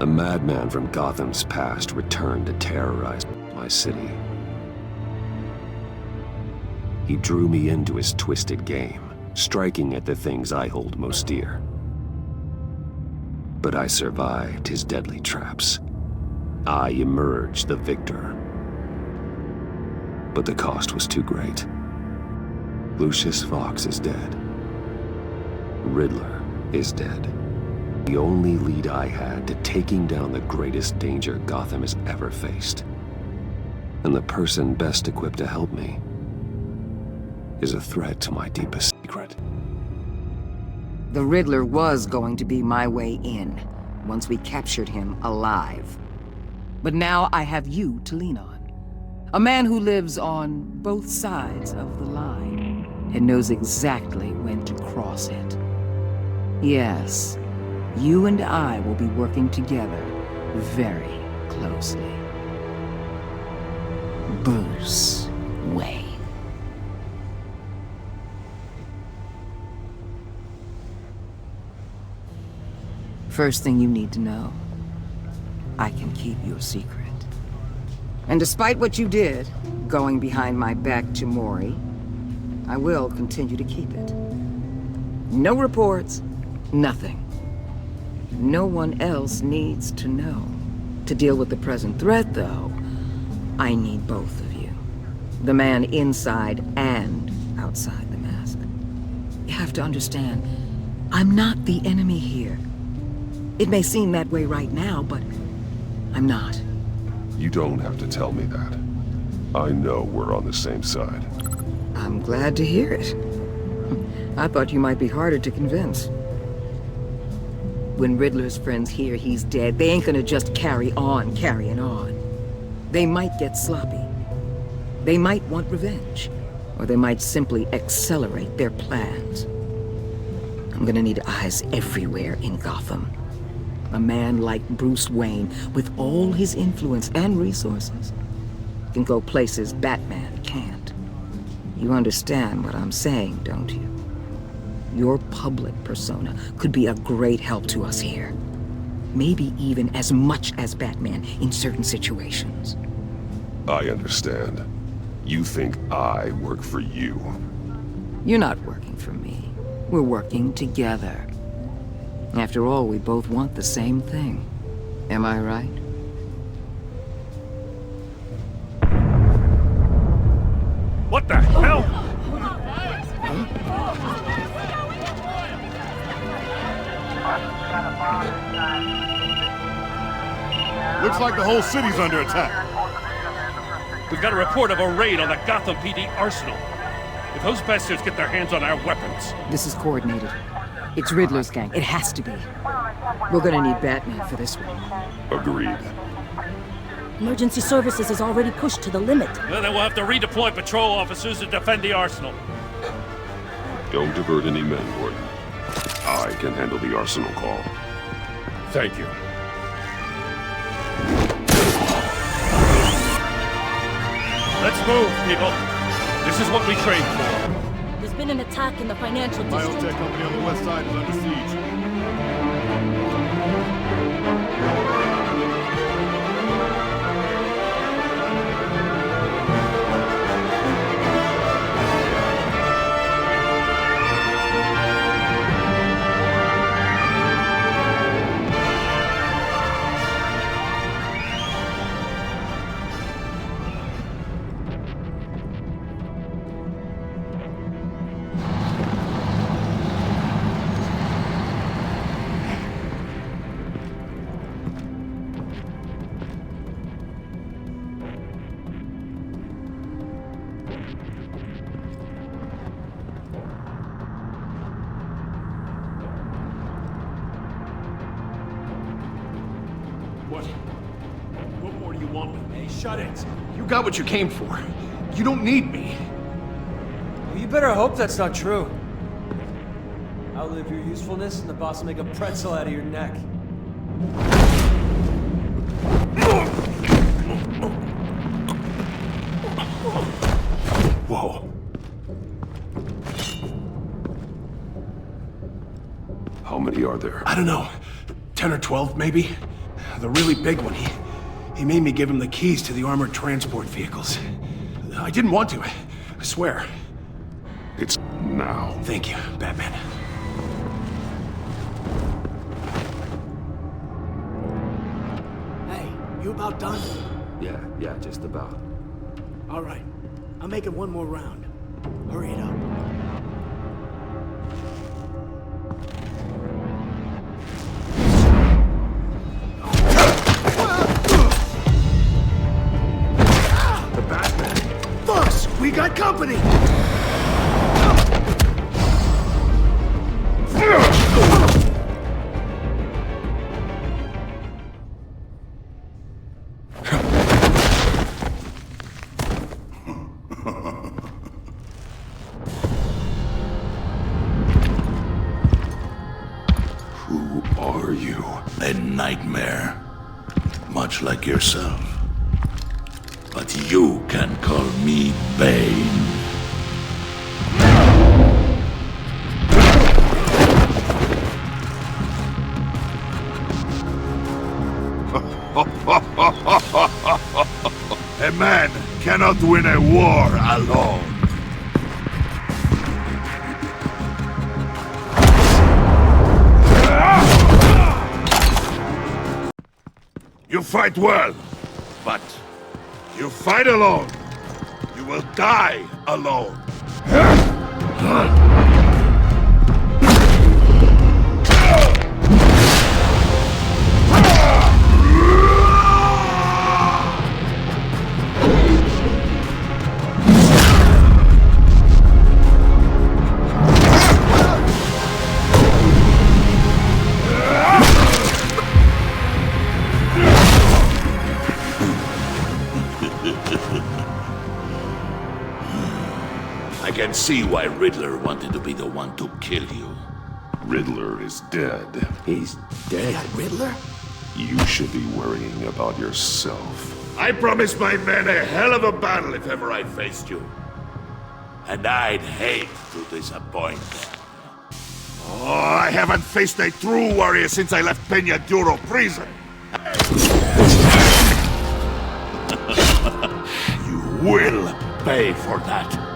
A madman from Gotham's past returned to terrorize my city. He drew me into his twisted game, striking at the things I hold most dear. But I survived his deadly traps. I emerged the victor. But the cost was too great. Lucius Fox is dead. Riddler is dead. The only lead I had to taking down the greatest danger Gotham has ever faced. And the person best equipped to help me is a threat to my deepest secret. The Riddler was going to be my way in, once we captured him alive. But now I have you to lean on. A man who lives on both sides of the line, and knows exactly when to cross it. Yes. You and I will be working together very closely. Bruce Wayne. First thing you need to know, I can keep your secret. And despite what you did, going behind my back to Mori, I will continue to keep it. No reports, nothing. No one else needs to know. To deal with the present threat, though, I need both of you. The man inside and outside the mask. You have to understand, I'm not the enemy here. It may seem that way right now, but I'm not. You don't have to tell me that. I know we're on the same side. I'm glad to hear it. I thought you might be harder to convince. When Riddler's friends hear he's dead, they ain't gonna just carry on carrying on. They might get sloppy. They might want revenge. Or they might simply accelerate their plans. I'm gonna need eyes everywhere in Gotham. A man like Bruce Wayne, with all his influence and resources, can go places Batman can't. You understand what I'm saying, don't you? Your public persona could be a great help to us here. Maybe even as much as Batman in certain situations. I understand. You think I work for you. You're not working for me. We're working together. After all, we both want the same thing. Am I right? What the hell? Looks like the whole city's under attack. We've got a report of a raid on the Gotham PD arsenal. If those bastards get their hands on our weapons... This is coordinated. It's Riddler's gang. It has to be. We're gonna need Batman for this one. Agreed. Emergency services is already pushed to the limit. Well, then we'll have to redeploy patrol officers to defend the arsenal. Don't divert any men, Gordon. I can handle the arsenal call. Thank you. Let's move, people. This is what we trained for. There's been an attack in the financial district. Biotech company on the west side is under siege. What more do you want with me? Shut it! You got what you came for. You don't need me. Well, you better hope that's not true. Outlive your usefulness and the boss will make a pretzel out of your neck. Whoa. How many are there? I don't know. 10 or 12, maybe? The really big one. He made me give him the keys to the armored transport vehicles. I didn't want to, I swear. It's now. Thank you, Batman. Hey, you about done? Yeah, just about. All right. I'll make it one more round. Hurry it up. The Batman. Boss, we got company! Who are you? A nightmare. Much like yourself. But you can call me Bane. A man cannot win a war alone. You fight well, but you fight alone. You will die alone. I can see why Riddler wanted to be the one to kill you. Riddler is dead. He's dead. That Riddler? You should be worrying about yourself. I promised my men a hell of a battle if ever I faced you. And I'd hate to disappoint them. Oh, I haven't faced a true warrior since I left Peña Duro prison. You will pay for that.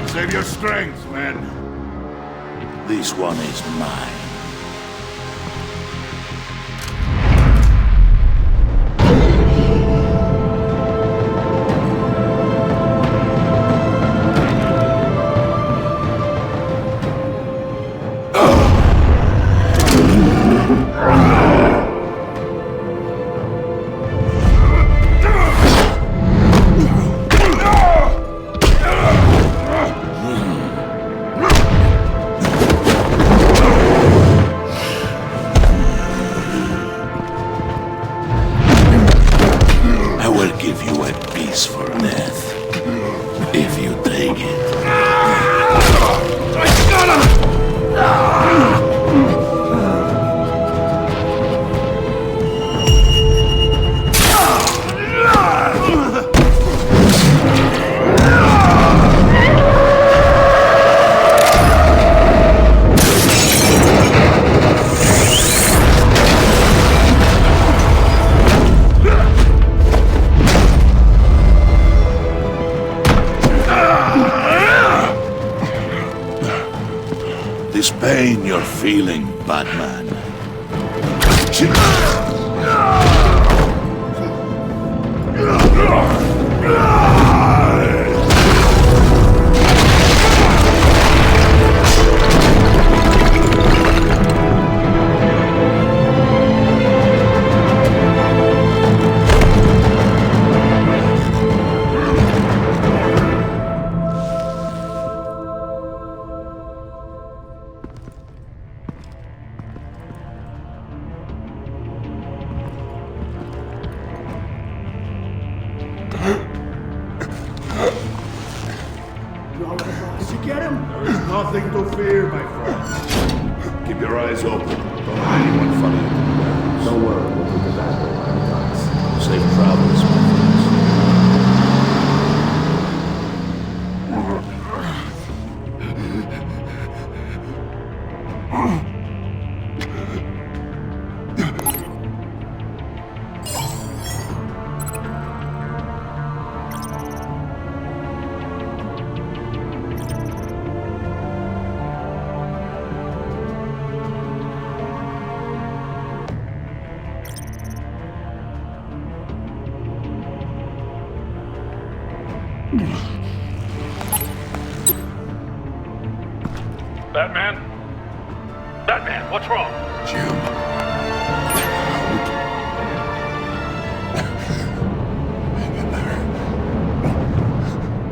Save your strength, man. This one is mine. This pain you're feeling, Batman. Did you get him? There is nothing to fear, my friend. Keep your eyes open. Don't let anyone follow you. Don't worry, we'll keep it back there when it comes. Safe travels, my friends. Batman? Batman, what's wrong? Jim.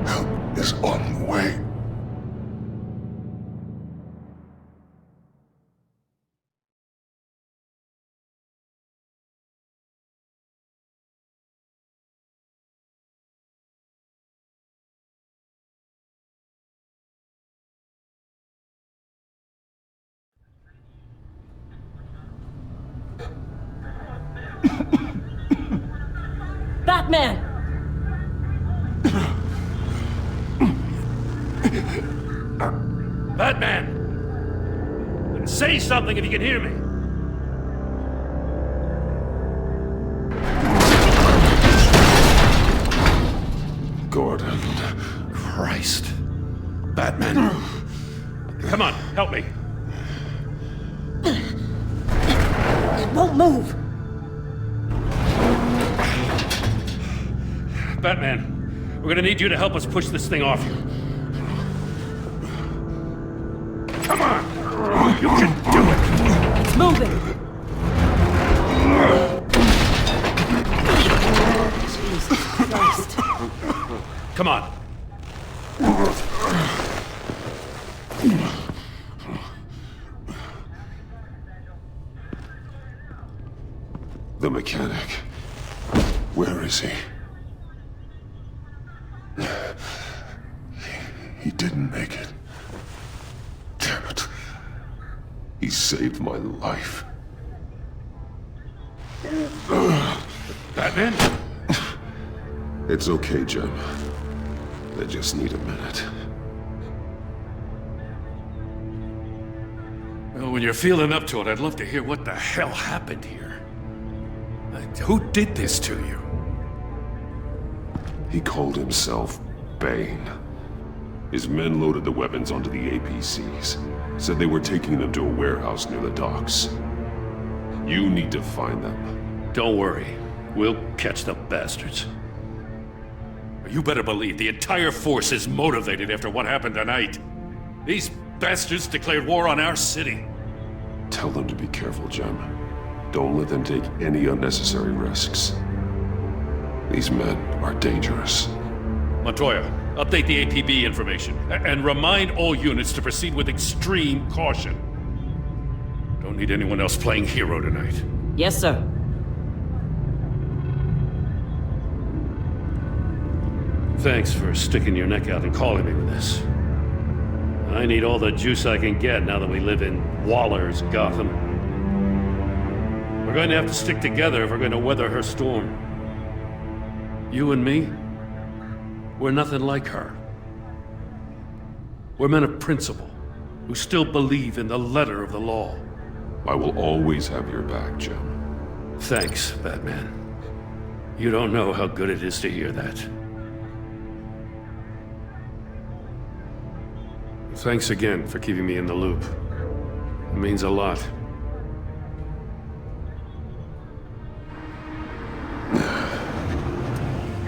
Help is on the way. Batman! Batman! Say something if you can hear me. Gordon. Christ. Batman. Come on, help me. It won't move! Batman, we're gonna need you to help us push this thing off you. Come on! You can do it! It's moving! Jesus Christ. Come on. The mechanic. Where is he? He didn't make it. Damn it. He saved my life. Batman? It's okay, Jim. I just need a minute. Well, when you're feeling up to it, I'd love to hear what the hell happened here. Who did this to you? He called himself Bane. His men loaded the weapons onto the APCs. Said they were taking them to a warehouse near the docks. You need to find them. Don't worry. We'll catch the bastards. You better believe the entire force is motivated after what happened tonight. These bastards declared war on our city. Tell them to be careful, Jim. Don't let them take any unnecessary risks. These men are dangerous. Montoya, update the APB information, and remind all units to proceed with extreme caution. Don't need anyone else playing hero tonight. Yes, sir. Thanks for sticking your neck out and calling me with this. I need all the juice I can get now that we live in Waller's Gotham. We're going to have to stick together if we're going to weather her storm. You and me, we're nothing like her. We're men of principle, who still believe in the letter of the law. I will always have your back, Jim. Thanks, Batman. You don't know how good it is to hear that. Thanks again for keeping me in the loop. It means a lot.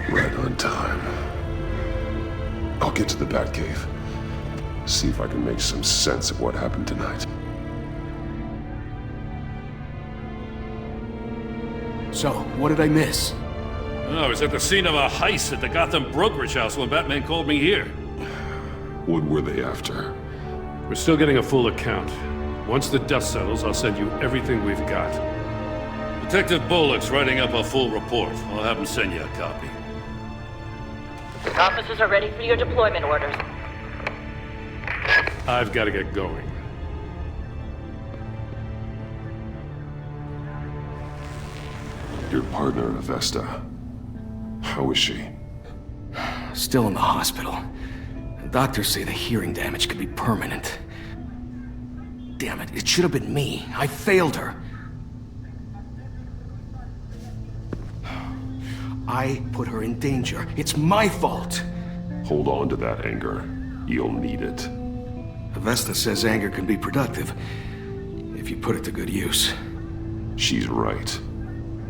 Right on time. I'll get to the Batcave. See if I can make some sense of what happened tonight. So, what did I miss? I was at the scene of a heist at the Gotham brokerage house when Batman called me here. What were they after? We're still getting a full account. Once the dust settles, I'll send you everything we've got. Detective Bullock's writing up a full report. I'll have him send you a copy. Officers are ready for your deployment orders. I've got to get going. Your partner, Avesta. How is she? Still in the hospital. Doctors say the hearing damage could be permanent. Damn it, it should have been me. I failed her. I put her in danger. It's my fault. Hold on to that anger. You'll need it. Avesta says anger can be productive, if you put it to good use. She's right.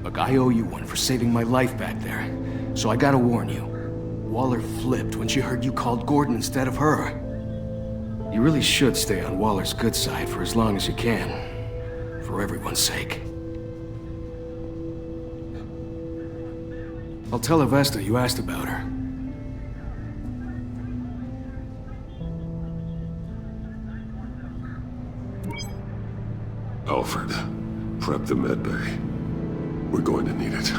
Look, I owe you one for saving my life back there. So I gotta warn you. Waller flipped when she heard you called Gordon instead of her. You really should stay on Waller's good side for as long as you can. For everyone's sake. I'll tell Avesta you asked about her. Alfred, prep the med bay. We're going to need it.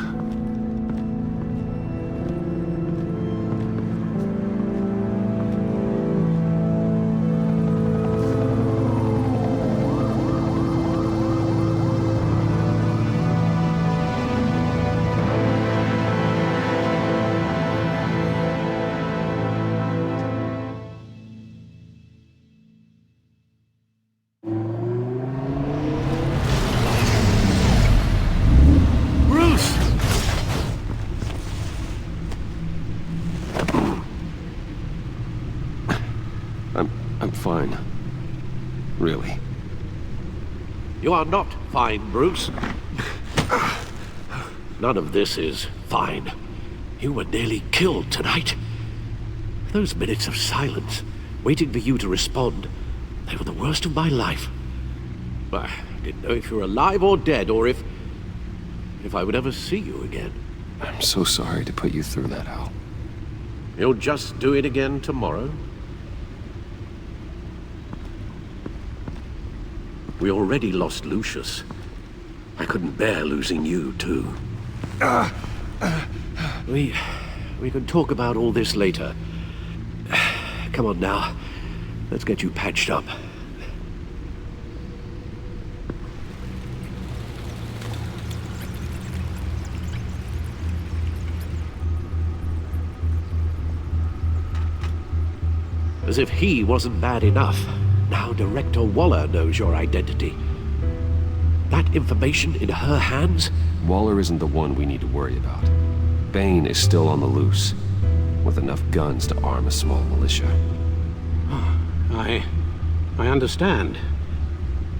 I'm fine. Really. You are not fine, Bruce. None of this is fine. You were nearly killed tonight. Those minutes of silence, waiting for you to respond, they were the worst of my life. I didn't know if you were alive or dead, or if I would ever see you again. I'm so sorry to put you through that, Al. You'll just do it again tomorrow? We already lost Lucius. I couldn't bear losing you, too. We can talk about all this later. Come on now. Let's get you patched up. As if he wasn't bad enough. Now Director Waller knows your identity. That information in her hands? Waller isn't the one we need to worry about. Bane is still on the loose, with enough guns to arm a small militia. I understand.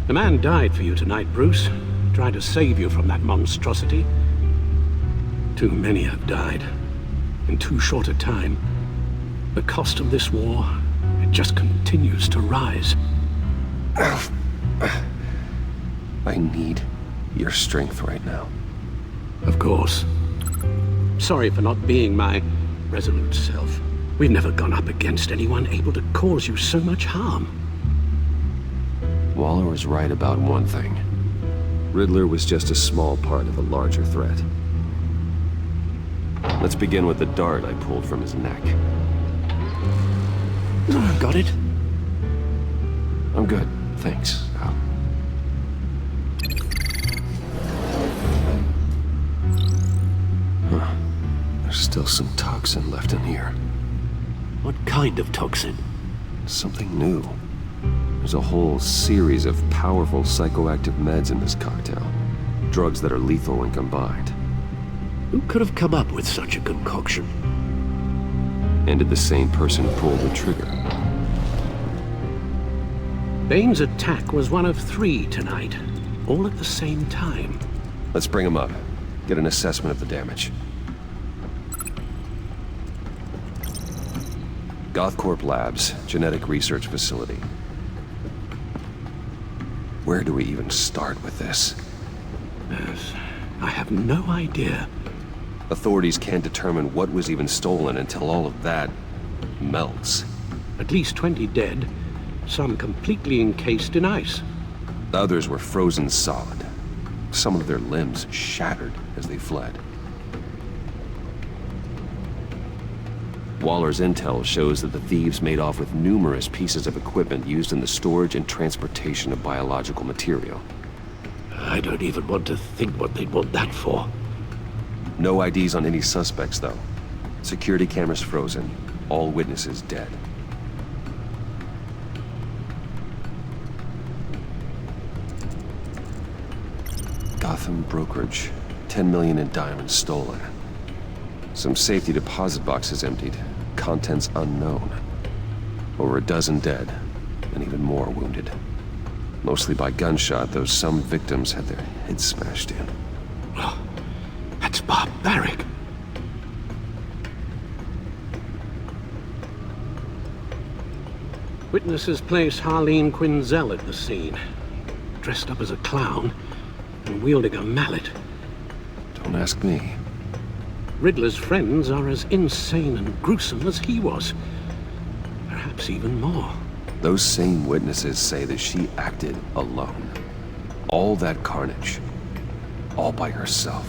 The man died for you tonight, Bruce. Trying to save you from that monstrosity. Too many have died. In too short a time. The cost of this war, it just continues to rise. I need your strength right now. Of course. Sorry for not being my resolute self. We've never gone up against anyone able to cause you so much harm. Waller was right about one thing. Riddler was just a small part of a larger threat. Let's begin with the dart I pulled from his neck. Got it? I'm good, thanks, Al. Huh. There's still some toxin left in here. What kind of toxin? Something new. There's a whole series of powerful psychoactive meds in this cocktail. Drugs that are lethal when combined. Who could have come up with such a concoction? And did the same person pull the trigger? Bane's attack was one of 3 tonight, all at the same time. Let's bring him up. Get an assessment of the damage. GothCorp Labs, genetic research facility. Where do we even start with this? Yes, I have no idea. Authorities can't determine what was even stolen until all of that melts. At least 20 dead, some completely encased in ice. Others were frozen solid. Some of their limbs shattered as they fled. Waller's intel shows that the thieves made off with numerous pieces of equipment used in the storage and transportation of biological material. I don't even want to think what they'd want that for. No IDs on any suspects, though. Security cameras frozen. All witnesses dead. Gotham brokerage. 10 million in diamonds stolen. Some safety deposit boxes emptied. Contents unknown. Over a dozen dead, and even more wounded. Mostly by gunshot, though some victims had their heads smashed in. Oh, that's barbaric. Witnesses place Harleen Quinzel at the scene, dressed up as a clown and wielding a mallet. Don't ask me. Riddler's friends are as insane and gruesome as he was. Perhaps even more. Those same witnesses say that she acted alone. All that carnage. All by herself.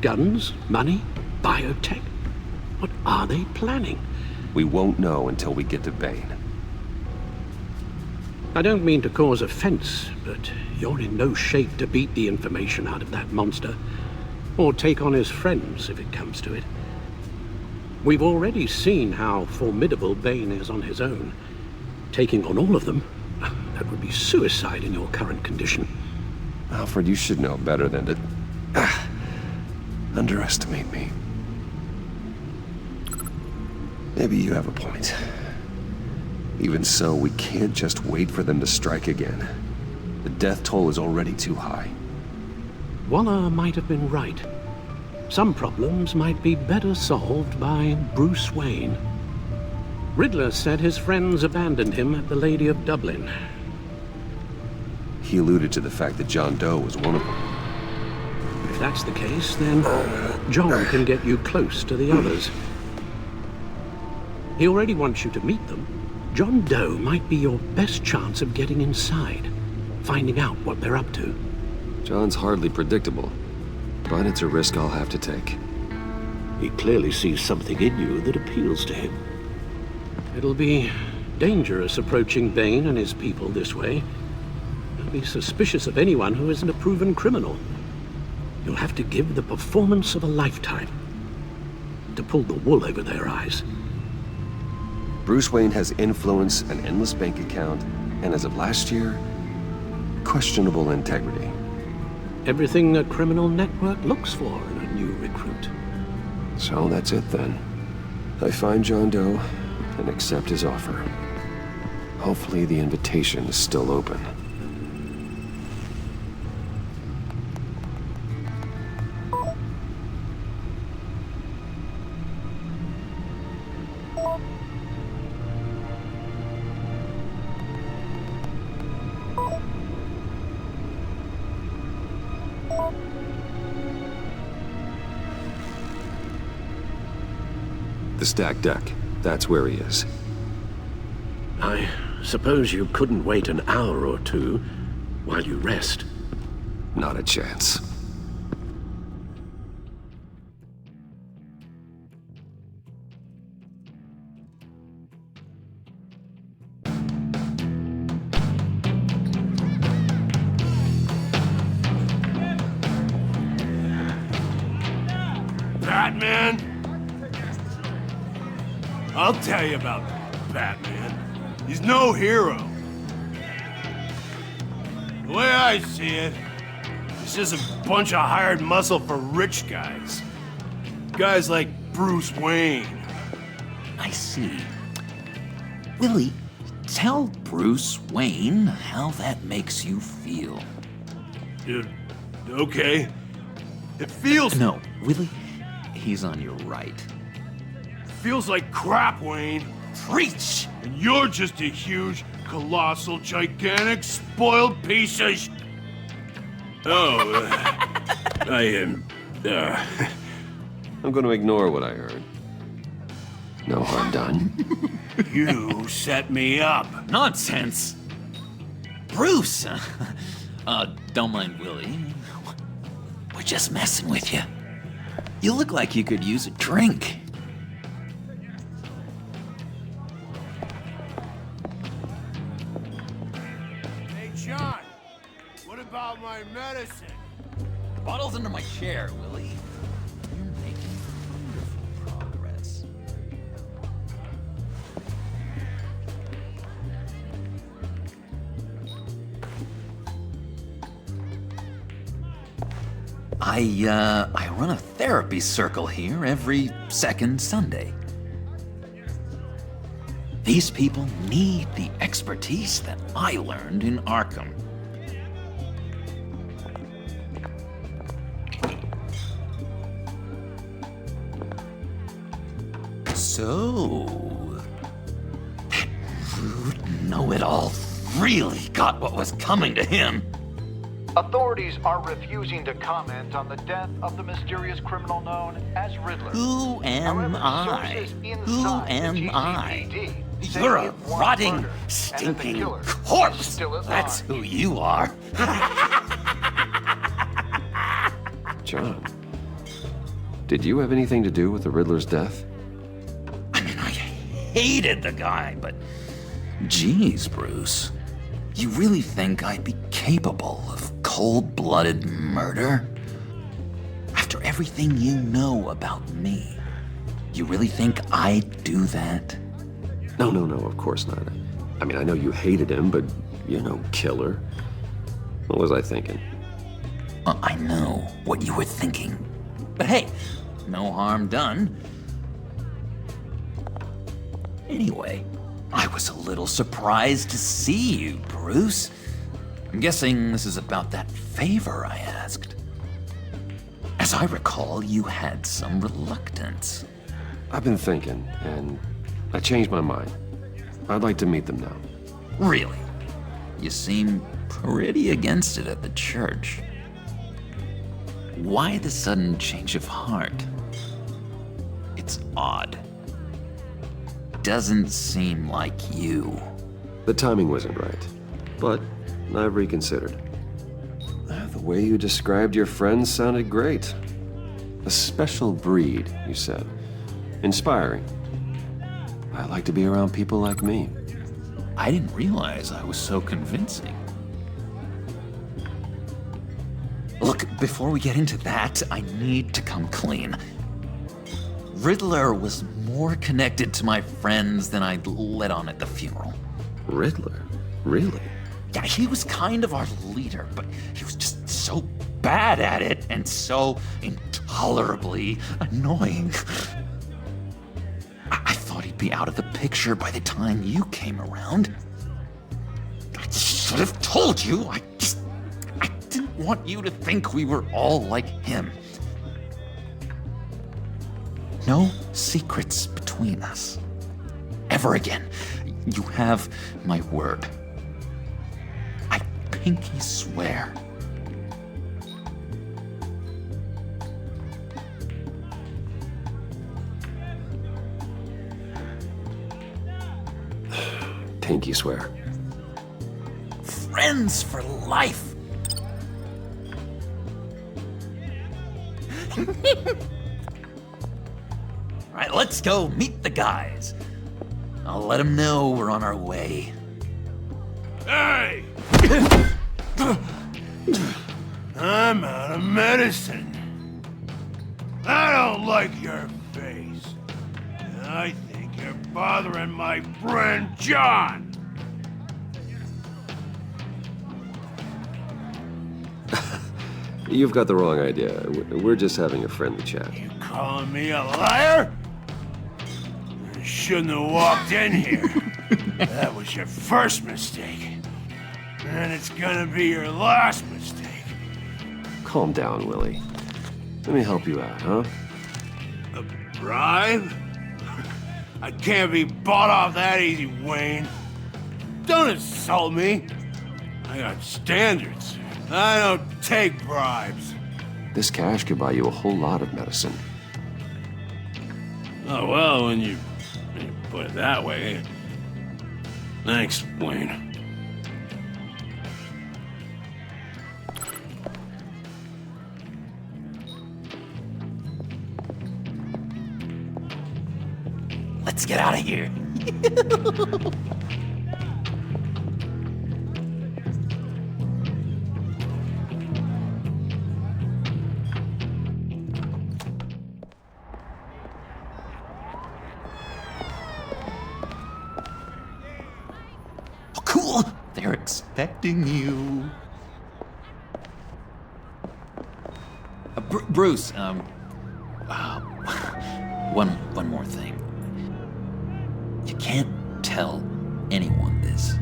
Guns, money, biotech. What are they planning? We won't know until we get to Bane. I don't mean to cause offense, but you're in no shape to beat the information out of that monster, or take on his friends if it comes to it. We've already seen how formidable Bane is on his own. Taking on all of them, that would be suicide in your current condition. Alfred, you should know better than to underestimate me. Maybe you have a point. Even so, we can't just wait for them to strike again. The death toll is already too high. Waller might have been right. Some problems might be better solved by Bruce Wayne. Riddler said his friends abandoned him at the Lady of Dublin. He alluded to the fact that John Doe was one of them. If that's the case, then John can get you close to the others. He already wants you to meet them. John Doe might be your best chance of getting inside, finding out what they're up to. John's hardly predictable, but it's a risk I'll have to take. He clearly sees something in you that appeals to him. It'll be dangerous approaching Bane and his people this way. He'll be suspicious of anyone who isn't a proven criminal. You'll have to give the performance of a lifetime to pull the wool over their eyes. Bruce Wayne has influence, an endless bank account, and as of last year, questionable integrity. Everything a criminal network looks for in a new recruit. So that's it then. I find John Doe and accept his offer. Hopefully the invitation is still open. The stacked deck. That's where he is. I suppose you couldn't wait an hour or two while you rest. Not a chance. Batman? I'll tell you about Batman. He's no hero. The way I see it, he's just a bunch of hired muscle for rich guys. Guys like Bruce Wayne. I see. Willie, tell Bruce Wayne how that makes you feel. Okay. It feels... No, Willie, he's on your right. Feels like crap, Wayne. Preach! And you're just a huge, colossal, gigantic, spoiled piece of Oh, I'm going to ignore what I heard. No harm done. You set me up. Nonsense! Bruce! Don't mind Willie. We're just messing with you. You look like you could use a drink. Hey, John. What about my medicine? Bottle's under my chair, Willie. You're making wonderful progress. I run a therapy circle here every second Sunday. These people need the expertise that I learned in Arkham. So, that rude know-it-all really got what was coming to him. Authorities are refusing to comment on the death of the mysterious criminal known as Riddler. Who am I? Who am I? You're a rotting, stinking corpse. That's who you are. John, did you have anything to do with the Riddler's death? I mean, I hated the guy, but geez, Bruce. You really think I'd be capable of cold-blooded murder? After everything you know about me, you really think I'd do that? No, of course not. I mean, I know you hated him, but you're no killer. What was I thinking? I know what you were thinking. But hey, no harm done. Anyway, I was a little surprised to see you, Bruce. I'm guessing this is about that favor I asked. As I recall, you had some reluctance. I've been thinking, and I changed my mind. I'd like to meet them now. Really? You seem pretty against it at the church. Why the sudden change of heart? It's odd. Doesn't seem like you. The timing wasn't right, but I've reconsidered. The way you described your friends sounded great. A special breed, you said. Inspiring. I like to be around people like me. I didn't realize I was so convincing. Look, before we get into that, I need to come clean. Riddler was more connected to my friends than I'd let on at the funeral. Riddler? Really? Yeah, he was kind of our leader, but he was just so bad at it and so intolerably annoying. I thought he'd be out of the picture by the time you came around. I should have told you. I didn't want you to think we were all like him. No secrets between us. Ever again. You have my word. I pinky swear. Pinky swear. Friends for life. All right, let's go meet the guys. I'll let them know we're on our way. Hey! I'm out of medicine. I don't like your face. I think you're bothering my friend John. You've got the wrong idea. We're just having a friendly chat. You calling me a liar? You shouldn't have walked in here. That was your first mistake. And it's gonna be your last mistake. Calm down, Willie. Let me help you out, huh? A bribe? I can't be bought off that easy, Wayne. Don't insult me. I got standards. I don't take bribes. This cash could buy you a whole lot of medicine. Oh, well, when you put it that way. Thanks, Wayne. Let's get out of here. Oh, cool. They're expecting you. Bruce, one more thing. You can't tell anyone this.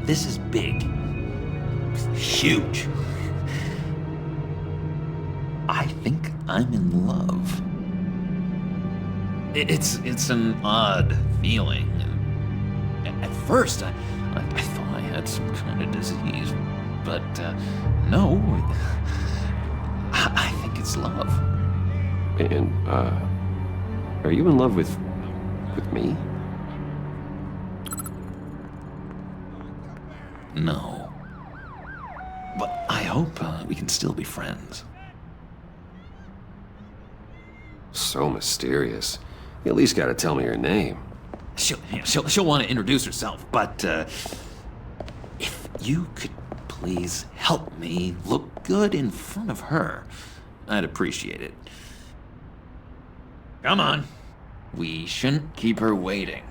This is big. Huge. I think I'm in love. It's an odd feeling. At first, I thought I had some kind of disease, but no. I think it's love. And, are you in love with me? No. But I hope we can still be friends. So mysterious. You at least gotta tell me your name. She'll want to introduce herself, but if you could please help me look good in front of her, I'd appreciate it. Come on. We shouldn't keep her waiting.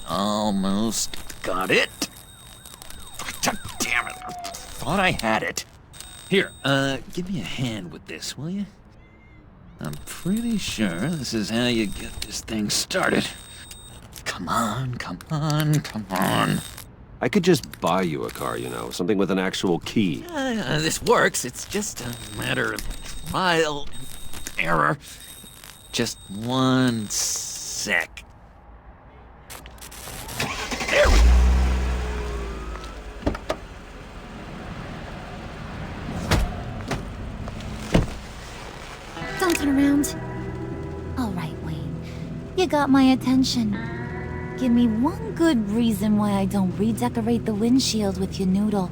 Almost got it. Damn it. I thought I had it. Here, give me a hand with this, will you? I'm pretty sure this is how you get this thing started. Come on, come on, come on. I could just buy you a car, you know, something with an actual key. This works. It's just a matter of trial and error. Just one sec. There we go. Don't turn around. All right, Wayne. You got my attention. Give me one good reason why I don't redecorate the windshield with your noodle.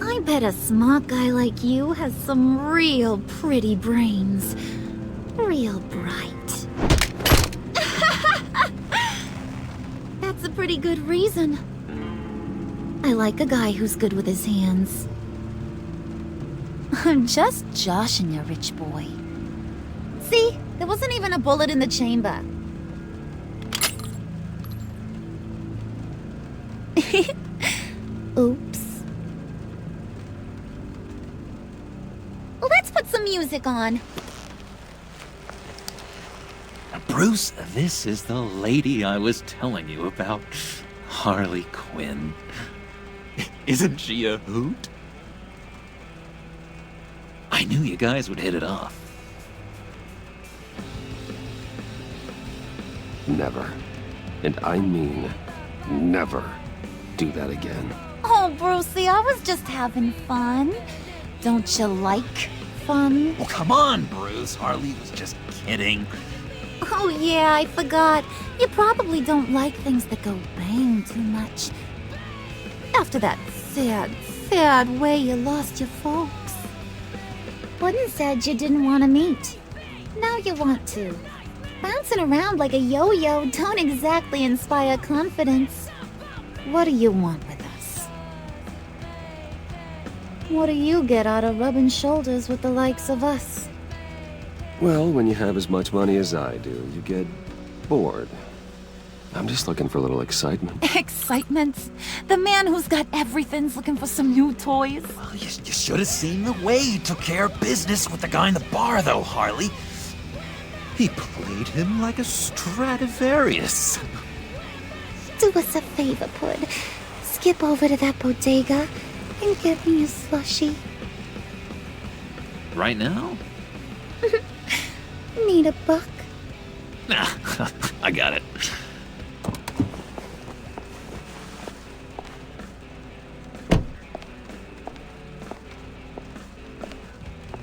I bet a smart guy like you has some real pretty brains. Real bright. That's a pretty good reason. I like a guy who's good with his hands. I'm just joshing you, rich boy. See? There wasn't even a bullet in the chamber. Oops. Let's put some music on. Bruce, this is the lady I was telling you about. Harley Quinn. Isn't she a hoot? I knew you guys would hit it off. Never, and I mean never, do that again. Oh, Brucey, I was just having fun. Don't you like fun? Well, come on, Bruce. Harley was just kidding. Oh, yeah, I forgot. You probably don't like things that go bang too much. After that sad, sad way you lost your folks. Wooden said you didn't want to meet. Now you want to. Bouncing around like a yo-yo don't exactly inspire confidence. What do you want with us? What do you get out of rubbing shoulders with the likes of us? Well, when you have as much money as I do, you get bored. I'm just looking for a little excitement. Excitement? The man who's got everything's looking for some new toys? Well, you should have seen the way he took care of business with the guy in the bar, though, Harley. He played him like a Stradivarius. Do us a favor, Pud. Skip over to that bodega and get me a slushie. Right now? need a book. I got it.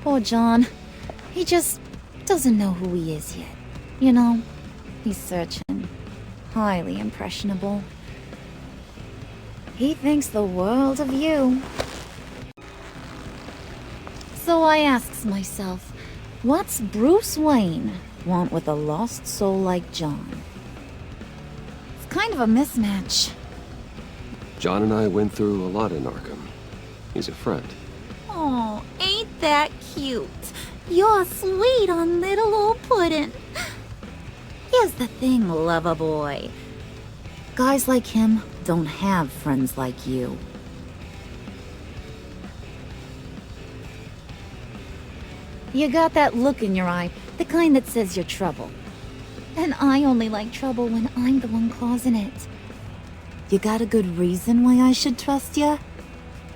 Poor John. He just doesn't know who he is yet. You know, he's searching. Highly impressionable. He thinks the world of you. So I asks myself, what's Bruce Wayne want with a lost soul like John? It's kind of a mismatch. John and I went through a lot in Arkham. He's a friend. Oh, ain't that cute? You're sweet on little old puddin'. Here's the thing, lover boy. Guys like him don't have friends like you. You got that look in your eye, the kind that says you're trouble. And I only like trouble when I'm the one causing it. You got a good reason why I should trust you?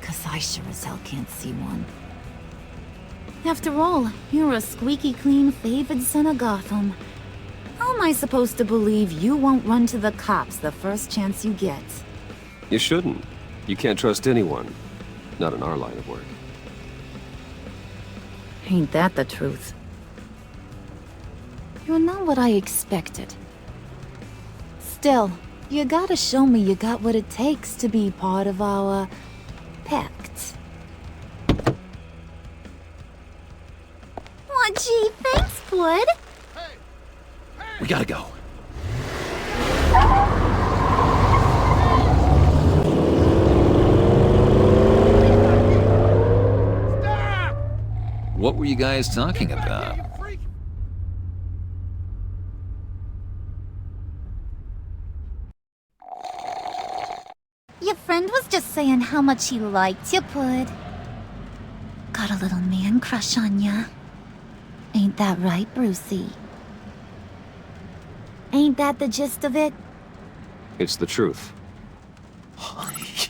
'Cause I sure as hell can't see one. After all, you're a squeaky clean favored son of Gotham. How am I supposed to believe you won't run to the cops the first chance you get? You shouldn't. You can't trust anyone. Not in our line of work. Ain't that the truth? You're not what I expected. Still, you gotta show me you got what it takes to be part of our Pact. Aw, gee, thanks, bud. We gotta go. What were you guys talking about? Your friend was just saying how much he liked you, bud. Got a little man crush on ya. Ain't that right, Brucey? Ain't that the gist of it? It's the truth.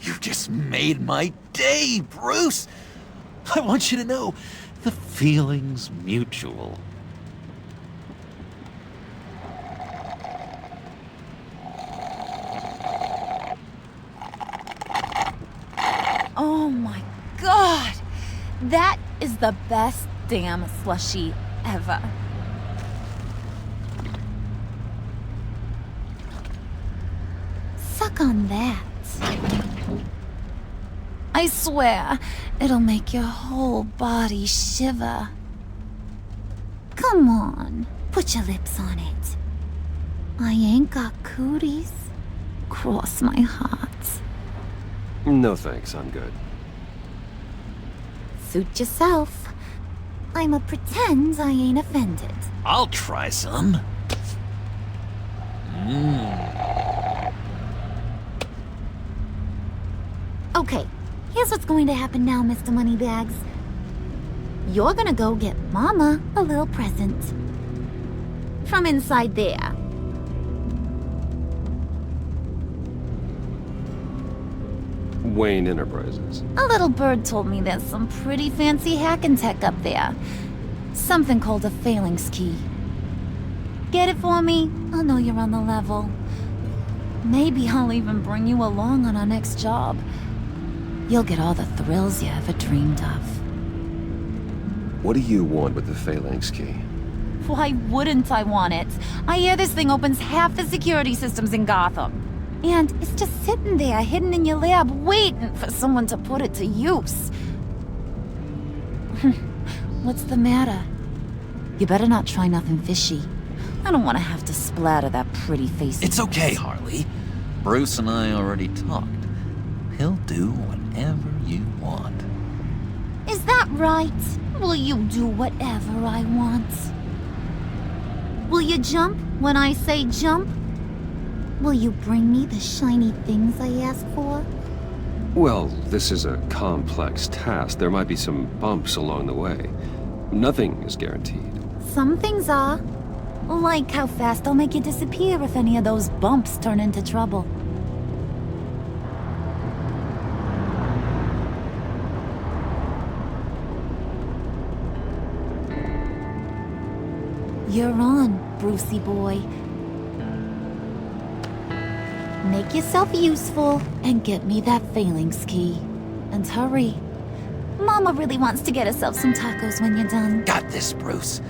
You just made my day, Bruce! I want you to know, the feeling's mutual. Oh my god! That is the best damn slushie ever. Suck on that. I swear, it'll make your whole body shiver. Come on, put your lips on it. I ain't got cooties. Cross my heart. No thanks, I'm good. Suit yourself. I'ma pretend I ain't offended. I'll try some. Okay, here's what's going to happen now, Mr. Moneybags. You're gonna go get Mama a little present. From inside there. Wayne Enterprises. A little bird told me there's some pretty fancy hacking tech up there. Something called a phalanx key. Get it for me? I'll know you're on the level. Maybe I'll even bring you along on our next job. You'll get all the thrills you ever dreamed of. What do you want with the phalanx key? Why wouldn't I want it? I hear this thing opens half the security systems in Gotham. And it's just sitting there, hidden in your lab, waiting for someone to put it to use. What's the matter? You better not try nothing fishy. I don't want to have to splatter that pretty face. It's okay, Harley. Bruce and I already talked. He'll do whatever you want. Is that right? Will you do whatever I want? Will you jump when I say jump? Will you bring me the shiny things I ask for? Well, this is a complex task. There might be some bumps along the way. Nothing is guaranteed. Some things are. Like how fast I'll make you disappear if any of those bumps turn into trouble. you're on, Brucey boy. Make yourself useful and get me that phalanx key. And hurry. Mama really wants to get herself some tacos when you're done. Got this, Bruce.